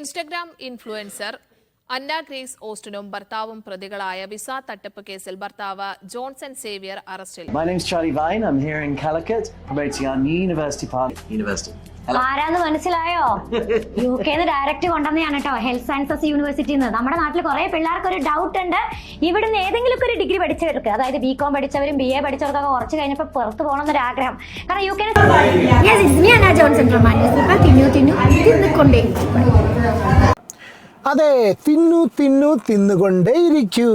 Instagram influencer Anna Grace ഓസ്റ്റിനും ഭർത്താവും പ്രതികളായ വിസ തട്ടിപ്പ് കേസിൽ ഭർത്താവ് ജോൺസൺ സേവിയർ അറസ്റ്റിൽ. My name is Charlie Vine. I'm here in Calicut promoting our new university partner. University. ആരാന്ന് മനസ്സിലായോ? UK ഡയറക്റ്റ് കൊണ്ടുവന്നെയാണ് കേട്ടോ, ഹെൽത്ത് സയൻസസ് യൂണിവേഴ്സിറ്റിന്ന്. നമ്മുടെ നാട്ടിൽ കുറെ പിള്ളേർക്ക് ഒരു ഡൗട്ട് ഉണ്ട്, ഇവിടുന്ന് ഏതെങ്കിലും ഒരു ഡിഗ്രി പഠിച്ചവർക്ക്, അതായത് BCom പഠിച്ചവരും BA പഠിച്ചവർക്കൊക്കെ കുറച്ച് കഴിഞ്ഞപ്പോൾ പുറത്ത് പോകണം എന്നൊരു ആഗ്രഹം. കാരണം UK അതെ, തിന്നു തിന്നു തിന്നുകൊണ്ടേയിരിക്കൂ.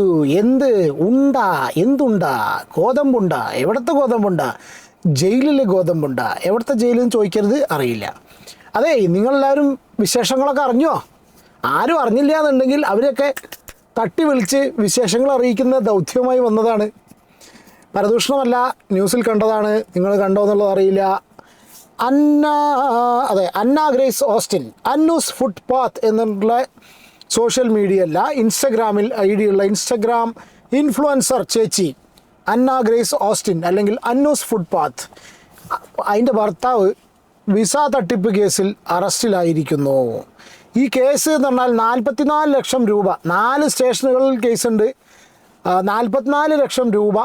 എന്തുണ്ടാ? ഗോതമ്പുണ്ടാ? എവിടത്തെ ഗോതമ്പുണ്ടാ? ജയിലിലെ ഗോതമ്പുണ്ടാ? എവിടുത്തെ ജയിലെന്ന് ചോദിക്കരുത്, അറിയില്ല. അതെ, നിങ്ങളെല്ലാവരും വിശേഷങ്ങളൊക്കെ അറിഞ്ഞോ? ആരും അറിഞ്ഞില്ല എന്നുണ്ടെങ്കിൽ അവരെയൊക്കെ തട്ടി വിളിച്ച് വിശേഷങ്ങൾ അറിയിക്കുന്ന ദൗത്യവുമായി വന്നതാണ്. പരദൂഷണമല്ല, ന്യൂസിൽ കണ്ടതാണ്. നിങ്ങൾ കണ്ടോ എന്നുള്ളത് അറിയില്ല. അന്ന ഗ്രേസ് ഓസ്റ്റിൻ, അന്നൂസ് ഫുഡ് പാത്ത് എന്നുള്ള സോഷ്യൽ മീഡിയ അല്ല, ഇൻസ്റ്റഗ്രാമിൽ ID ഉള്ള ഇൻസ്റ്റഗ്രാം ഇൻഫ്ലുവൻസർ ചേച്ചി അന്ന ഗ്രേസ് ഓസ്റ്റിൻ അല്ലെങ്കിൽ അന്നൂസ് ഫുഡ് പാത്ത്, അതിൻ്റെ ഭർത്താവ് വിസ തട്ടിപ്പ് കേസിൽ അറസ്റ്റിലായിരിക്കുന്നു. ഈ കേസ് എന്ന് പറഞ്ഞാൽ 44 ലക്ഷം രൂപ, 4 സ്റ്റേഷനുകളിൽ കേസുണ്ട്. 44 ലക്ഷം രൂപ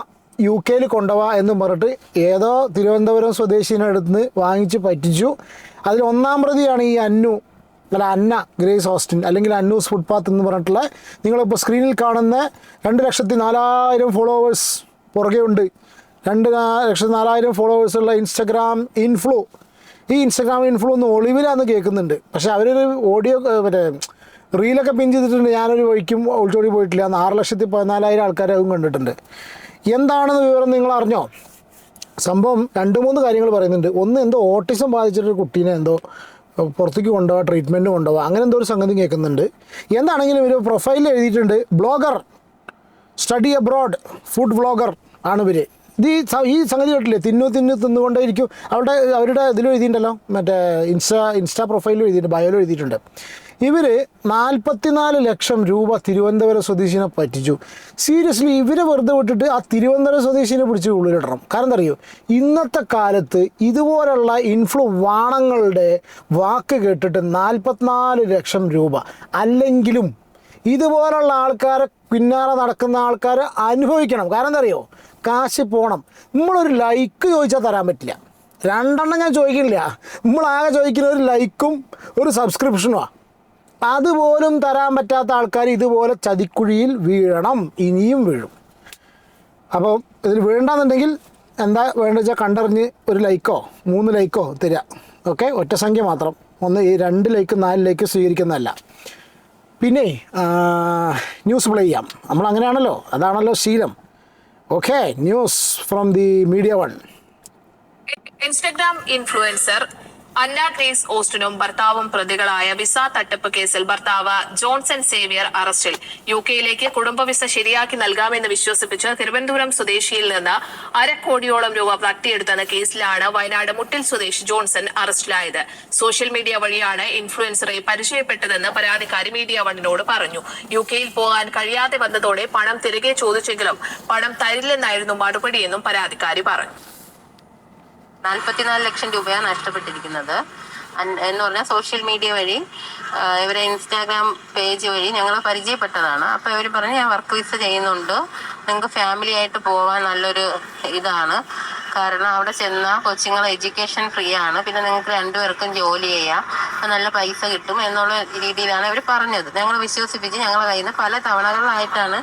UK കൊണ്ടുപോവാ എന്ന് പറഞ്ഞിട്ട് ഏതോ തിരുവനന്തപുരം സ്വദേശീനെ അടുത്ത് വാങ്ങിച്ച് പറ്റിച്ചു. അതിൽ ഒന്നാം പ്രതിയാണ് ഈ അന്ന ഗ്രേസ് ഓസ്റ്റിൻ അല്ലെങ്കിൽ അന്നൂസ് ഫുട്പാത്ത് എന്ന് പറഞ്ഞിട്ടുള്ള, നിങ്ങളിപ്പോൾ സ്ക്രീനിൽ കാണുന്ന 2,04,000 ഫോളോവേഴ്സ് പുറകെ ഉണ്ട്. 2,04,000 ഫോളോവേഴ്സുള്ള ഇൻസ്റ്റഗ്രാം ഇൻഫ്ലു. ഈ ഇൻസ്റ്റഗ്രാം ഇൻഫ്ലു ഒന്ന് ഒളിവിലാന്ന് കേൾക്കുന്നുണ്ട്. പക്ഷേ അവരൊരു ഓഡിയോ റീലൊക്കെ പിൻ ചെയ്തിട്ടുണ്ട്. ഞാനൊരു വഴിക്കും ഒളിച്ചോടി പോയിട്ടില്ല. 6,14,000 ആൾക്കാരെ അതും കണ്ടിട്ടുണ്ട്. എന്താണെന്ന് വിവരം നിങ്ങൾ അറിഞ്ഞോ? സംഭവം 2-3 കാര്യങ്ങൾ പറയുന്നുണ്ട്. ഒന്ന്, എന്തോ ഓട്ടിസം ബാധിച്ചിട്ടൊരു കുട്ടീനെ എന്തോ പുറത്തേക്ക് കൊണ്ടുപോകാം, ട്രീറ്റ്മെൻറ്റ് കൊണ്ടുപോകാം, അങ്ങനെ എന്തോ ഒരു സംഗതി കേൾക്കുന്നുണ്ട്. എന്താണെങ്കിലും ഒരു പ്രൊഫൈലിൽ എഴുതിയിട്ടുണ്ട്, blogger, study abroad, food vlogger ആണ് ഇവർ. ഈ സംഗതി കേട്ടില്ലേ, തിന്നുകൊണ്ടേയിരിക്കും. അവരുടെ ഇതിലും എഴുതിയിട്ടുണ്ടല്ലോ, മറ്റേ ഇൻസ്റ്റാ പ്രൊഫൈലിലും എഴുതിയിട്ടുണ്ട്, ബയോയിലും എഴുതിയിട്ടുണ്ട്. ഇവർ 44 ലക്ഷം രൂപ തിരുവനന്തപുരം സ്വദേശീനെ പറ്റിച്ചു. സീരിയസ്ലി, ഇവരെ വെറുതെ വിട്ടിട്ട് ആ തിരുവനന്തപുരം സ്വദേശീനെ പിടിച്ച് ഉള്ളിലിടണം. കാരണം എന്താ അറിയോ, ഇന്നത്തെ കാലത്ത് ഇതുപോലുള്ള വാണങ്ങളുടെ വാക്ക് കേട്ടിട്ട് 44 ലക്ഷം രൂപ അല്ലെങ്കിലും ഇതുപോലുള്ള ആൾക്കാരെ പിന്നാലെ നടക്കുന്ന ആൾക്കാർ അനുഭവിക്കണം. കാരണം എന്താ അറിയോ, കാശ് പോകണം. നമ്മളൊരു ലൈക്ക് ചോദിച്ചാൽ തരാൻ പറ്റില്ല. 2 ഞാൻ ചോദിക്കുന്നില്ല, നമ്മളാകെ ചോദിക്കുന്ന ഒരു ലൈക്കും ഒരു സബ്സ്ക്രിപ്ഷനുമാണ്. അതുപോലും തരാൻ പറ്റാത്ത ആൾക്കാർ ഇതുപോലെ ചതിക്കുഴിയിൽ വീഴണം, ഇനിയും വീഴും. അപ്പോൾ ഇതിൽ വീഴണ്ടെന്നുണ്ടെങ്കിൽ എന്താ വേണ്ടത് വെച്ചാൽ കണ്ടറിഞ്ഞ് ഒരു ലൈക്കോ 3 ലൈക്കോ തരിക. ഓക്കെ, ഒറ്റ സംഖ്യ മാത്രം. ഈ 2 ലൈക്ക് 4 ലൈക്ക് സ്വീകരിക്കുന്നതല്ല. പിന്നെ ന്യൂസ് പ്ലേ ചെയ്യാം. നമ്മളങ്ങനെയാണല്ലോ, അതാണല്ലോ ശീലം. Okay, news from the Media One. Instagram influencer Anna Grace ഓസ്റ്റിനും ഭർത്താവും പ്രതികളായ വിസ തട്ടിപ്പ് കേസിൽ ഭർത്താവ് ജോൺസൺ സേവിയർ അറസ്റ്റിൽ. UK കുടുംബ വിസ ശരിയാക്കി നൽകാമെന്ന് വിശ്വസിപ്പിച്ച് തിരുവനന്തപുരം സ്വദേശിയിൽ നിന്ന് 1/2 കോടിയോളം രൂപ തട്ടിയെടുത്തെന്ന കേസിലാണ് വയനാട് മുട്ടിൽ സ്വദേശി ജോൺസൺ അറസ്റ്റിലായത്. സോഷ്യൽ മീഡിയ വഴിയാണ് ഇൻഫ്ലുവൻസറെ പരിചയപ്പെട്ടതെന്ന് പരാതിക്കാരി മീഡിയ വണ്ണിനോട് പറഞ്ഞു. UK പോകാൻ കഴിയാതെ വന്നതോടെ പണം തിരികെ ചോദിച്ചെങ്കിലും പണം തരില്ലെന്നായിരുന്നു മറുപടിയെന്നും പരാതിക്കാരി പറഞ്ഞു. 44 ലക്ഷം രൂപയാണ് നഷ്ടപ്പെട്ടിരിക്കുന്നത് എന്ന് പറഞ്ഞാൽ സോഷ്യൽ മീഡിയ വഴി ഇവരെ ഇൻസ്റ്റാഗ്രാം പേജ് വഴി ഞങ്ങൾ പരിചയപ്പെട്ടതാണ്. അപ്പോൾ ഇവർ പറഞ്ഞു, ഞാൻ വർക്ക് വിസ ചെയ്യുന്നുണ്ട്, നിങ്ങൾക്ക് ഫാമിലി ആയിട്ട് പോകാൻ നല്ലൊരു ഇതാണ്, കാരണം അവിടെ ചെന്നാൽ കൊച്ചുങ്ങളെ എഡ്യൂക്കേഷൻ ഫ്രീ ആണ്, പിന്നെ നിങ്ങൾക്ക് 2 പേർക്കും ജോലി ചെയ്യാം, നല്ല പൈസ കിട്ടും എന്നുള്ള രീതിയിലാണ് ഇവർ പറഞ്ഞത്. ഞങ്ങൾ വിശ്വസിപ്പിച്ച് ഞങ്ങളുടെ കയ്യിൽ നിന്ന് പല തവണകളിലായിട്ടാണ്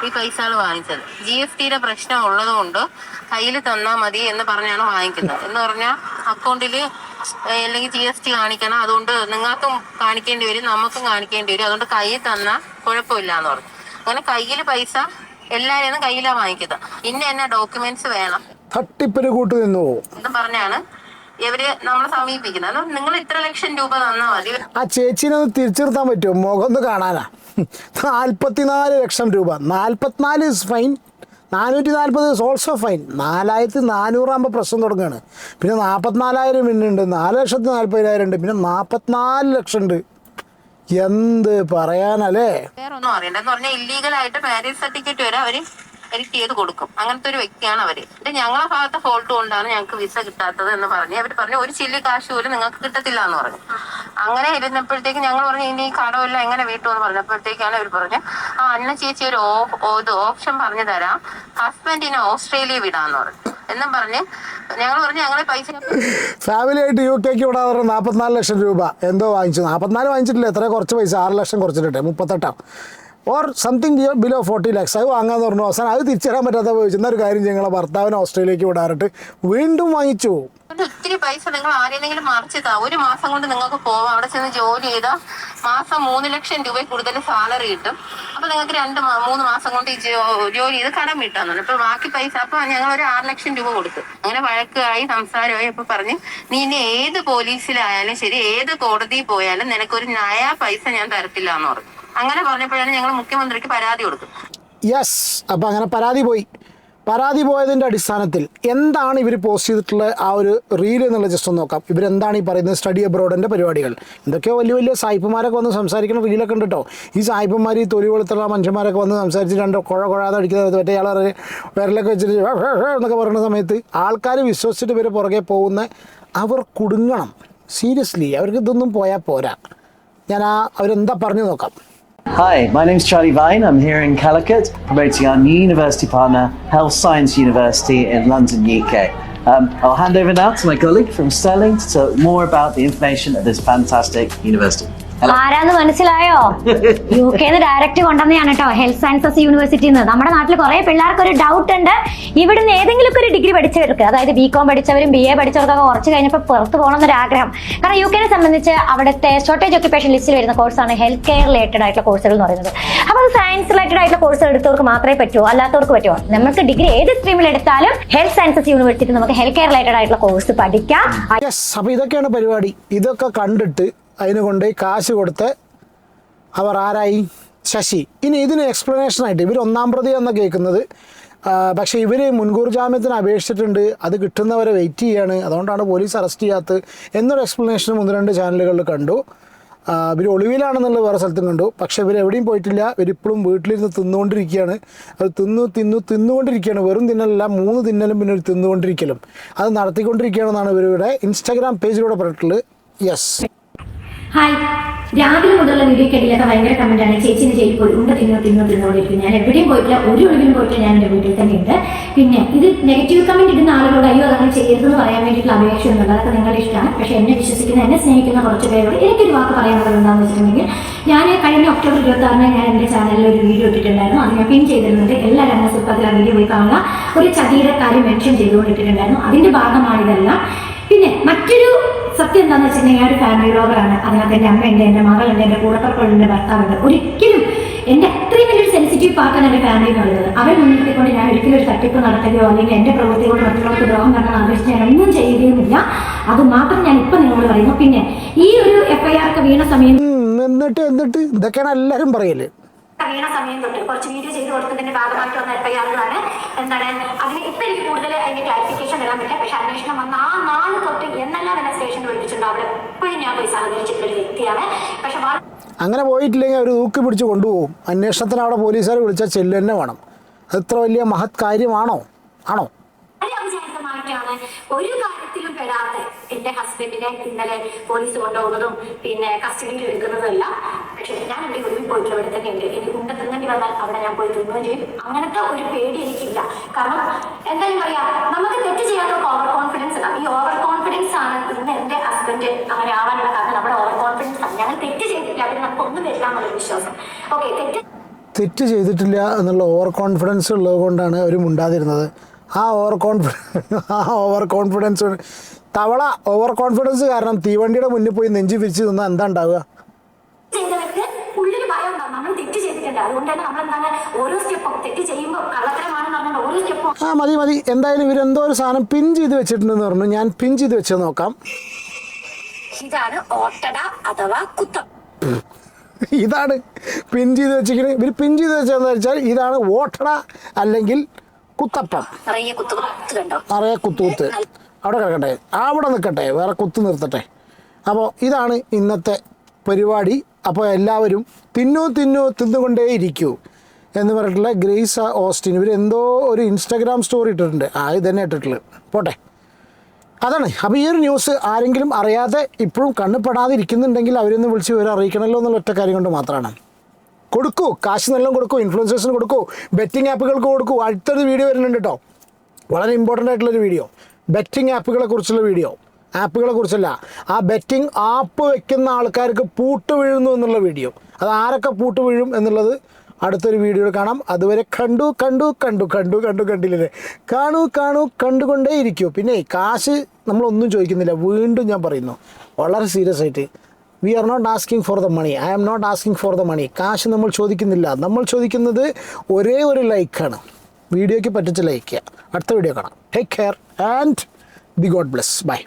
ഈ പൈസകൾ വാങ്ങിച്ചത്. GSTയുടെ പ്രശ്നം ഉള്ളതുകൊണ്ട് കയ്യിൽ തന്നാൽ മതി എന്ന് പറഞ്ഞാണ് വാങ്ങിക്കുന്നത്. എന്ന് പറഞ്ഞാൽ അക്കൗണ്ടിൽ അല്ലെങ്കിൽ GST കാണിക്കണം, അതുകൊണ്ട് നിങ്ങൾക്കും കാണിക്കേണ്ടി വരും, നമുക്കും കാണിക്കേണ്ടി വരും, അതുകൊണ്ട് കയ്യിൽ തന്നാൽ കുഴപ്പമില്ല എന്ന് പറഞ്ഞു. അങ്ങനെ കയ്യിൽ പൈസ എല്ലാവരും കയ്യിലാണ് വാങ്ങിക്കുന്നത്. എന്നാ ഡോക്യുമെന്റ്സ് വേണം, തട്ടിപ്പിന് കൂട്ടു നിന്നു എന്ന് പറഞ്ഞാണ് ഇവര് നമ്മളെ സമീപിക്കുന്നത്. നിങ്ങൾ ഇത്ര ലക്ഷം രൂപ തന്നാൽ മതി. ആ ചേച്ചീനെ ഒന്ന് തിരിച്ചു നിർത്താൻ പറ്റുമോ? മുഖം ഒന്ന് കാണാനാ. 44 ലക്ഷം രൂപ, 44 is fine, 440 is also fine. 4,400 ആകുമ്പോൾ പ്രശ്നം തുടങ്ങുകയാണ്. പിന്നെ 44,000 പിന്നുണ്ട്, 4,40,000 ഉണ്ട്, പിന്നെ 44 ലക്ഷം ഉണ്ട്. എന്ത് പറയാനല്ലേ. വേറെ ഒന്നും അറിയണ്ട എന്ന് പറഞ്ഞാൽ ഇല്ലീഗൽ ആയിട്ട് മാരേജ് സർട്ടിഫിക്കറ്റ് വരെ അവര് എഡിറ്റ് ചെയ്ത് കൊടുക്കും. അങ്ങനത്തെ ഒരു വ്യക്തിയാണ് അവര്. ഇത് ഞങ്ങളെ ഭാഗത്തെ ഫോൾട്ട് കൊണ്ടാണ് ഞങ്ങൾക്ക് വിസ കിട്ടാത്തത് എന്ന് പറഞ്ഞ് അവർ പറഞ്ഞു ഒരു ചില്ലി കാശ് പോലും നിങ്ങൾക്ക് കിട്ടത്തില്ല എന്ന് പറഞ്ഞു. അങ്ങനെ ഇരുന്നപ്പോഴത്തേക്ക് ഞങ്ങൾ പറഞ്ഞു ഇനി ഈ കടമെല്ലാം എങ്ങനെ വീട്ടുമെന്ന് പറഞ്ഞപ്പോഴത്തേക്കാണ് അവർ പറഞ്ഞു അന്ന ചേച്ചി ഒരു ഓപ്ഷൻ പറഞ്ഞു തരാം, ഹസ്ബൻഡിനെ ഓസ്ട്രേലിയ വിടാന്ന് പറഞ്ഞു. എന്നും പറഞ്ഞ് ഞങ്ങൾ പറഞ്ഞു ഞങ്ങളെ പൈസ ഫാമിലി ആയിട്ട് UK വിടാൻ പറഞ്ഞാൽ 44 ലക്ഷം രൂപ എന്തോ വാങ്ങിച്ചു. 44 വാങ്ങിച്ചിട്ടില്ല, എത്ര കുറച്ച് പൈസ 6 ലക്ഷം കുറച്ചിട്ടെ 38 ഓർ സംതിങ് ബിലോ 40 lakhs അത് വാങ്ങാന്ന് പറഞ്ഞു. അവസാനം അത് തിരിച്ചറിയാൻ പറ്റാത്ത പോയി. എന്നൊരു കാര്യം ഞങ്ങളെ ഭർത്താവിനെ ഓസ്ട്രേലിയക്ക് വിടാറിട്ട് വീണ്ടും വാങ്ങിച്ചു. ഒത്തിരി പൈസ നിങ്ങൾ ആരെങ്കിലും മറിച്ചതാ, 1 മാസം കൊണ്ട് നിങ്ങൾക്ക് പോവാം, അവിടെ ചെന്ന് ജോലി ചെയ്താൽ മാസം 3 ലക്ഷം രൂപ കൂടുതൽ സാലറി കിട്ടും. അപ്പൊ നിങ്ങൾക്ക് 2-3 മാസം കൊണ്ട് ജോലി ചെയ്ത് കടം വീട്ടാന്നുണ്ട്. ഇപ്പൊ ബാക്കി പൈസ അപ്പൊ ഞങ്ങൾ ഒരു 6 ലക്ഷം രൂപ കൊടുത്തു. അങ്ങനെ വഴക്കായി സംസാരമായി. അപ്പൊ പറഞ്ഞ് നീ ഇനി ഏത് പോലീസിലായാലും ശരി, ഏത് കോടതിയിൽ പോയാലും നിനക്കൊരു നയാ പൈസ ഞാൻ തരത്തില്ല എന്ന് പറഞ്ഞു. അങ്ങനെ പറഞ്ഞപ്പോഴാണ് ഞങ്ങൾ മുഖ്യമന്ത്രിക്ക് പരാതി കൊടുത്തത്. യെസ്, അപ്പോൾ അങ്ങനെ പരാതി പോയതിൻ്റെ അടിസ്ഥാനത്തിൽ എന്താണ് ഇവർ പോസ്റ്റ് ചെയ്തിട്ടുള്ള ആ ഒരു റീൽ എന്നുള്ളത് ജസ്റ്റ് ഒന്ന് നോക്കാം. ഇവരെന്താണ് ഈ പറയുന്നത്, സ്റ്റഡി അബ്രോഡിൻ്റെ പരിപാടികൾ. എന്തൊക്കെയോ വലിയ സായിപ്പന്മാരൊക്കെ വന്ന് സംസാരിക്കുന്ന റീലൊക്കെ ഉണ്ട് കേട്ടോ. ഈ സായിപ്പന്മാർ ഈ തൊലി വെളുത്തുള്ള മനുഷ്യന്മാരൊക്കെ വന്ന് സംസാരിച്ച് കുഴാതെ അടിക്കുന്നത് മറ്റേ ആൾ വിരലൊക്കെ വെച്ചിട്ട് എന്നൊക്കെ പറയുന്ന സമയത്ത് ആൾക്കാർ വിശ്വസിച്ചിട്ട് ഇവർ പുറകെ പോകുന്ന അവർ കുടുങ്ങണം. സീരിയസ്ലി അവർക്ക് ഇതൊന്നും പോയാൽ പോരാ. അവരെന്താ പറഞ്ഞു നോക്കാം. Hi, my name's Charlie Vine. I'm here in Calicut promoting our new university partner, Health Science University in London, UK. I'll hand over now to my colleague from Sterling to talk more about the information of this fantastic university. ആരാന്ന് മനസ്സിലായോ? UK direct കൊണ്ടുവന്നെയാണ് കേട്ടോ, health sciences യൂണിവേഴ്സിറ്റിന്ന്. നമ്മുടെ നാട്ടിൽ കുറെ പിള്ളേർക്ക് ഒരു doubt ഉണ്ട്, ഇവിടുന്ന് ഏതെങ്കിലും ഒരു ഡിഗ്രി പഠിച്ചവർക്ക്, അതായത് BCom പഠിച്ചവരും BA പഠിച്ചവർക്കൊക്കെ കുറച്ച് കഴിഞ്ഞപ്പോൾ പുറത്ത് പോകണമെന്നൊരു ആഗ്രഹം. കാരണം UK സംബന്ധിച്ച് അവിടുത്തെ ഷോർട്ടേജ് ഓക്യുപ്പേഷൻ ലിസ്റ്റിൽ വരുന്ന കോഴ്സാണ് ഹെൽത്ത് കെയർ റിലേറ്റഡ് ആയിട്ടുള്ള കോഴ്സുകൾ എന്ന് പറയുന്നത്. അപ്പോൾ അത് സയൻസ് റിലേറ്റഡ് ആയിട്ടുള്ള കോഴ്സ് എടുത്തവർക്ക് മാത്രമേ പറ്റൂ, അല്ലാത്തവർക്ക് പറ്റുമോ? നമുക്ക് ഡിഗ്രി ഏത് സ്ട്രീമിൽ എടുത്താലും ഹെൽത്ത് സയൻസസ് യൂണിവേഴ്സിറ്റി നമുക്ക് ഹെൽത്ത് കെയർ റിലേറ്റഡ് ആയിട്ടുള്ള കോഴ്സ് പഠിക്കാം. അപ്പോൾ ഇതൊക്കെയാണ് പരിപാടി. ഇതൊക്കെ കണ്ടിട്ട് അതിന് കൊണ്ട് കാശ് കൊടുത്ത് അവർ ആരായി? ശശി. ഇനി ഇതിന് എക്സ്പ്ലനേഷനായിട്ട് ഇവർ 1-ാം പ്രതി എന്ന് കേൾക്കുന്നത്, പക്ഷേ ഇവർ മുൻകൂർ ജാമ്യത്തിന് അപേക്ഷിച്ചിട്ടുണ്ട്, അത് കിട്ടുന്നവരെ വെയിറ്റ് ചെയ്യാണ്, അതുകൊണ്ടാണ് പോലീസ് അറസ്റ്റ് ചെയ്യാത്തത് എന്നൊരു എക്സ്പ്ലനേഷൻ 1-2 ചാനലുകളിൽ കണ്ടു. ഇവർ ഒളിവിലാണെന്നുള്ളത് വേറെ സ്ഥലത്തും കണ്ടു. പക്ഷേ ഇവരെവിടെയും പോയിട്ടില്ല, ഇവരിപ്പോഴും വീട്ടിലിരുന്ന് തിന്നുകൊണ്ടിരിക്കുകയാണ്. അത് തിന്നുകൊണ്ടിരിക്കുകയാണ്. വെറും തിന്നലല്ല, 3 തിന്നലും പിന്നെ ഒരു തിന്നുകൊണ്ടിരിക്കലും അത് നടത്തിക്കൊണ്ടിരിക്കുകയാണെന്നാണ് ഇവരുടെ ഇൻസ്റ്റാഗ്രാം പേജിലൂടെ പറഞ്ഞിട്ടുള്ളത്. യെസ്. ഹായ്, രാവിലെ മുതലുള്ള വീഡിയോക്കിടയിലൊക്കെ ഭയങ്കര കമന്റാണ്, ചേച്ചിന് ജയിലിൽ പോയി തിന്നോണ്ടിരിക്കും. ഞാൻ എവിടെയും പോയിട്ടില്ല, ഒരു ഒഴിവിലും പോയിട്ടില്ല, ഞാൻ എൻ്റെ വീട്ടിൽ തന്നെ ഉണ്ട്. പിന്നെ ഇത് നെഗറ്റീവ് കമന്റ് ഇടുന്ന ആളുകളോട് അയ്യോ അതങ്ങനെ ചെയ്യരുതെന്ന് പറയാൻ വേണ്ടിയിട്ടുള്ള അപേക്ഷയൊന്നുമില്ല, അതൊക്കെ നിങ്ങളുടെ ഇഷ്ടമാണ്. പക്ഷേ എന്നെ വിശ്വസിക്കുന്ന, എന്നെ സ്നേഹിക്കുന്ന കുറച്ച് പേരോട് എനിക്കൊരു വാക്ക് പറയാനുള്ളത് എന്താണെന്ന് വെച്ചിട്ടുണ്ടെങ്കിൽ, ഞാൻ കഴിഞ്ഞ ഒക്ടോബർ 26-ന് ഞാൻ എൻ്റെ ചാനലിൽ ഒരു വീഡിയോ ഇട്ടിട്ടുണ്ടായിരുന്നു. അത് ഞാൻ പിൻ ചെയ്തിരുന്നുണ്ട്. എല്ലാവരും എന്നെ സുഖത്തിൽ ആ വീഡിയോ പോയി കാണുക. ഒരു ചതിയുടെ കാര്യം മെൻഷൻ ചെയ്തുകൊണ്ടിട്ടിട്ടുണ്ടായിരുന്നു. അതിൻ്റെ ഭാഗമായതല്ല. പിന്നെ മറ്റൊരു സത്യം എന്താണെന്ന് വെച്ചിട്ടുണ്ടെങ്കിൽ, ഒരു ഫാമിലി വ്ലോഗറാണ്. അതിനകത്ത് എൻ്റെ അമ്മയുണ്ട്, എൻ്റെ മകളുണ്ട്, എൻ്റെ കൂടപ്പുറപ്പുണ്ട്, ഭർത്താവുണ്ട്. ഒരിക്കലും എൻ്റെ അത്രയും വലിയൊരു സെൻസിറ്റീവ് പാർട്ടാണ് എൻ്റെ ഫാമിലി എന്നുള്ളത്. അവർ മുൻനിർത്തിക്കൊണ്ട് ഞാൻ ഒരിക്കലും ഒരു തട്ടിപ്പ് നടത്തുകയോ അല്ലെങ്കിൽ എൻ്റെ പ്രവൃത്തിയോട് മറ്റുള്ളവർക്ക് ദ്രോഹം കാരണം ആഗ്രഹിച്ച് ഞാൻ ഒന്നും ചെയ്യുകയുമില്ല. അത് മാത്രം ഞാൻ ഇപ്പം നിങ്ങളോട് പറയുന്നു. പിന്നെ ഈ ഒരു FIR ഒക്കെ വീണ സമയം എന്നിട്ട് ഇതൊക്കെയാണ് എല്ലാവരും പറയല്. തൊട്ട് കുറച്ച് വീഡിയോ ചെയ്ത് കൊടുത്തതിന്റെ ഭാഗമായിട്ട് വന്ന FIR-കളാണ്. എന്താണ് അതിന് ഇപ്പൊ എനിക്ക് കൂടുതൽ അതിന്റെ ക്ലാരിഫിക്കേഷൻ തരാൻ പറ്റില്ല. പക്ഷെ അന്വേഷണം വന്ന ആ നാള് തൊട്ട് എന്നെല്ലാം എന്നെ സ്റ്റേഷനിൽ വിളിച്ചിട്ടുണ്ട്. അവിടെ എപ്പോഴും ഞാൻ പോയി സഹകരിച്ചിട്ടുള്ള ഒരു വ്യക്തിയാണ്. പക്ഷെ അങ്ങനെ പോയിട്ടില്ലെങ്കിൽ അവർ തൂക്കി പിടിച്ച് കൊണ്ടുപോകും. അന്വേഷണത്തിന് അവിടെ പോലീസുകാർ വിളിച്ചാൽ ചെല്ലു തന്നെ വേണം. അത്ര വലിയ മഹത് കാര്യമാണോ? ആണോ? ാണ് ഒരു കാര്യത്തിലും പെടാതെ എന്റെ ഹസ്ബൻഡിനെ ഇന്നലെ പോലീസ് കൊണ്ടുപോകുന്നതും പിന്നെ കസ്റ്റഡിയിൽ എടുക്കുന്നതല്ല. പക്ഷെ ഞാൻ എന്റെ ഒഴിവിൽ പോയിട്ടുള്ള ഇവിടെ തന്നെ ഉണ്ട്. എനിക്ക് കൊണ്ട് തിന്നേണ്ടി വന്നാൽ അവിടെ ഞാൻ പോയി തിന്നുകയും ചെയ്യും. അങ്ങനത്തെ ഒരു പേടി എനിക്കില്ല. കാരണം എന്തായാലും പറയാ, നമുക്ക് തെറ്റ് ചെയ്യാത്ത ഓവർ കോൺഫിഡൻസ് ആണ്. ഈ ഓവർ കോൺഫിഡൻസ് ആണ് ഇന്ന് എന്റെ ഹസ്ബൻഡ് അങ്ങനെ ആവാനുള്ള കാരണം. നമ്മുടെ ഓവർ കോൺഫിഡൻസ് ആണ്. ഞങ്ങൾ തെറ്റ് ചെയ്തിട്ടില്ല, അവിടെ നമുക്ക് ഒന്നും വരില്ല എന്നുള്ള വിശ്വാസം. ഓക്കെ, തെറ്റ് ചെയ്തിട്ടില്ല എന്നുള്ള ഓവർ കോൺഫിഡൻസ് ഉള്ളത് കൊണ്ടാണ് അവർ മുണ്ടാതിരുന്നത്. ആ ഓവർ കോൺഫിഡൻസ് തവള ഓവർ കോൺഫിഡൻസ് കാരണം തീവണ്ടിയുടെ മുന്നിൽ പോയി നെഞ്ചി വിരിച്ച് നിന്നാൽ എന്താ ഉണ്ടാവുക? മതി. എന്തായാലും ഇവരെന്തോ ഒരു സാധനം പിൻ ചെയ്ത് വെച്ചിട്ടുണ്ടെന്ന് പറഞ്ഞു. ഞാൻ പിൻ ചെയ്ത് വെച്ചത് നോക്കാം. ഇതാണ് ഓട്ടട അഥവാ കുത്തം. ഇതാണ് പിൻ ചെയ്ത് വെച്ചിരിക്കുന്നത്. ഇവർ പിൻ ചെയ്ത് വെച്ചതെന്ന് വെച്ചാൽ ഇതാണ് ഓട്ടട അല്ലെങ്കിൽ കുത്തപ്പം. നിറയെ കുത്തുകുത്ത്. അവിടെ കിടക്കട്ടെ, അവിടെ നിൽക്കട്ടെ, വേറെ കുത്ത് നിർത്തട്ടെ. അപ്പോൾ ഇതാണ് ഇന്നത്തെ പരിപാടി. അപ്പോൾ എല്ലാവരും തിന്നുകൊണ്ടേ ഇരിക്കൂ. എന്ന് പറഞ്ഞിട്ടുള്ള ഗ്രേസ് ഓസ്റ്റിൻ. ഇവർ എന്തോ ഒരു ഇൻസ്റ്റാഗ്രാം സ്റ്റോറി ഇട്ടിട്ടുണ്ട്. ഇത് തന്നെ ഇട്ടിട്ടുള്ളത്. പോട്ടെ, അതാണ്. അപ്പോൾ ഈ ഒരു ന്യൂസ് ആരെങ്കിലും അറിയാതെ ഇപ്പോഴും കണ്ണുപെടാതെ ഇരിക്കുന്നുണ്ടെങ്കിൽ അവരൊന്ന് വിളിച്ച് ഇവരെ അറിയിക്കണമല്ലോ എന്നുള്ള ഒറ്റ കാര്യം കൊണ്ട് മാത്രമാണ്. കൊടുക്കൂ, കാശ് നല്ലോണം കൊടുക്കൂ, ഇൻഫ്ലുവൻസേഴ്സിന് കൊടുക്കൂ, ബെറ്റിംഗ് ആപ്പുകൾക്ക് കൊടുക്കൂ. അടുത്തൊരു വീഡിയോ വരുന്നുണ്ട് കേട്ടോ, വളരെ ഇമ്പോർട്ടൻ്റ് ആയിട്ടുള്ളൊരു വീഡിയോ, ബെറ്റിംഗ് ആപ്പുകളെ കുറിച്ചുള്ള വീഡിയോ. ആപ്പുകളെ കുറിച്ചല്ല, ആ ബെറ്റിംഗ് ആപ്പ് വെക്കുന്ന ആൾക്കാർക്ക് പൂട്ട് വീഴുന്നു എന്നുള്ള വീഡിയോ. അത് ആരൊക്കെ പൂട്ട് വീഴും എന്നുള്ളത് അടുത്തൊരു വീഡിയോയിൽ കാണാം. അതുവരെ കണ്ടില്ലേ, കണ്ടുകൊണ്ടേ ഇരിക്കൂ. പിന്നെ കാശ് നമ്മളൊന്നും ചോദിക്കുന്നില്ല. വീണ്ടും ഞാൻ പറയുന്നു വളരെ സീരിയസ് ആയിട്ട്, we are not asking for the money. I am not asking for the money. കാശ് നമ്മൾ ചോദിക്കുന്നില്ല. നമ്മൾ ചോദിക്കുന്നത് ഒരേ ഒരു ലൈക്കാണ്. വീഡിയോയ്ക്ക് പറ്റിച്ച ലൈക്ക് ചെയ്യുക. അടുത്ത വീഡിയോ കാണാം. Take care and be God bless. By.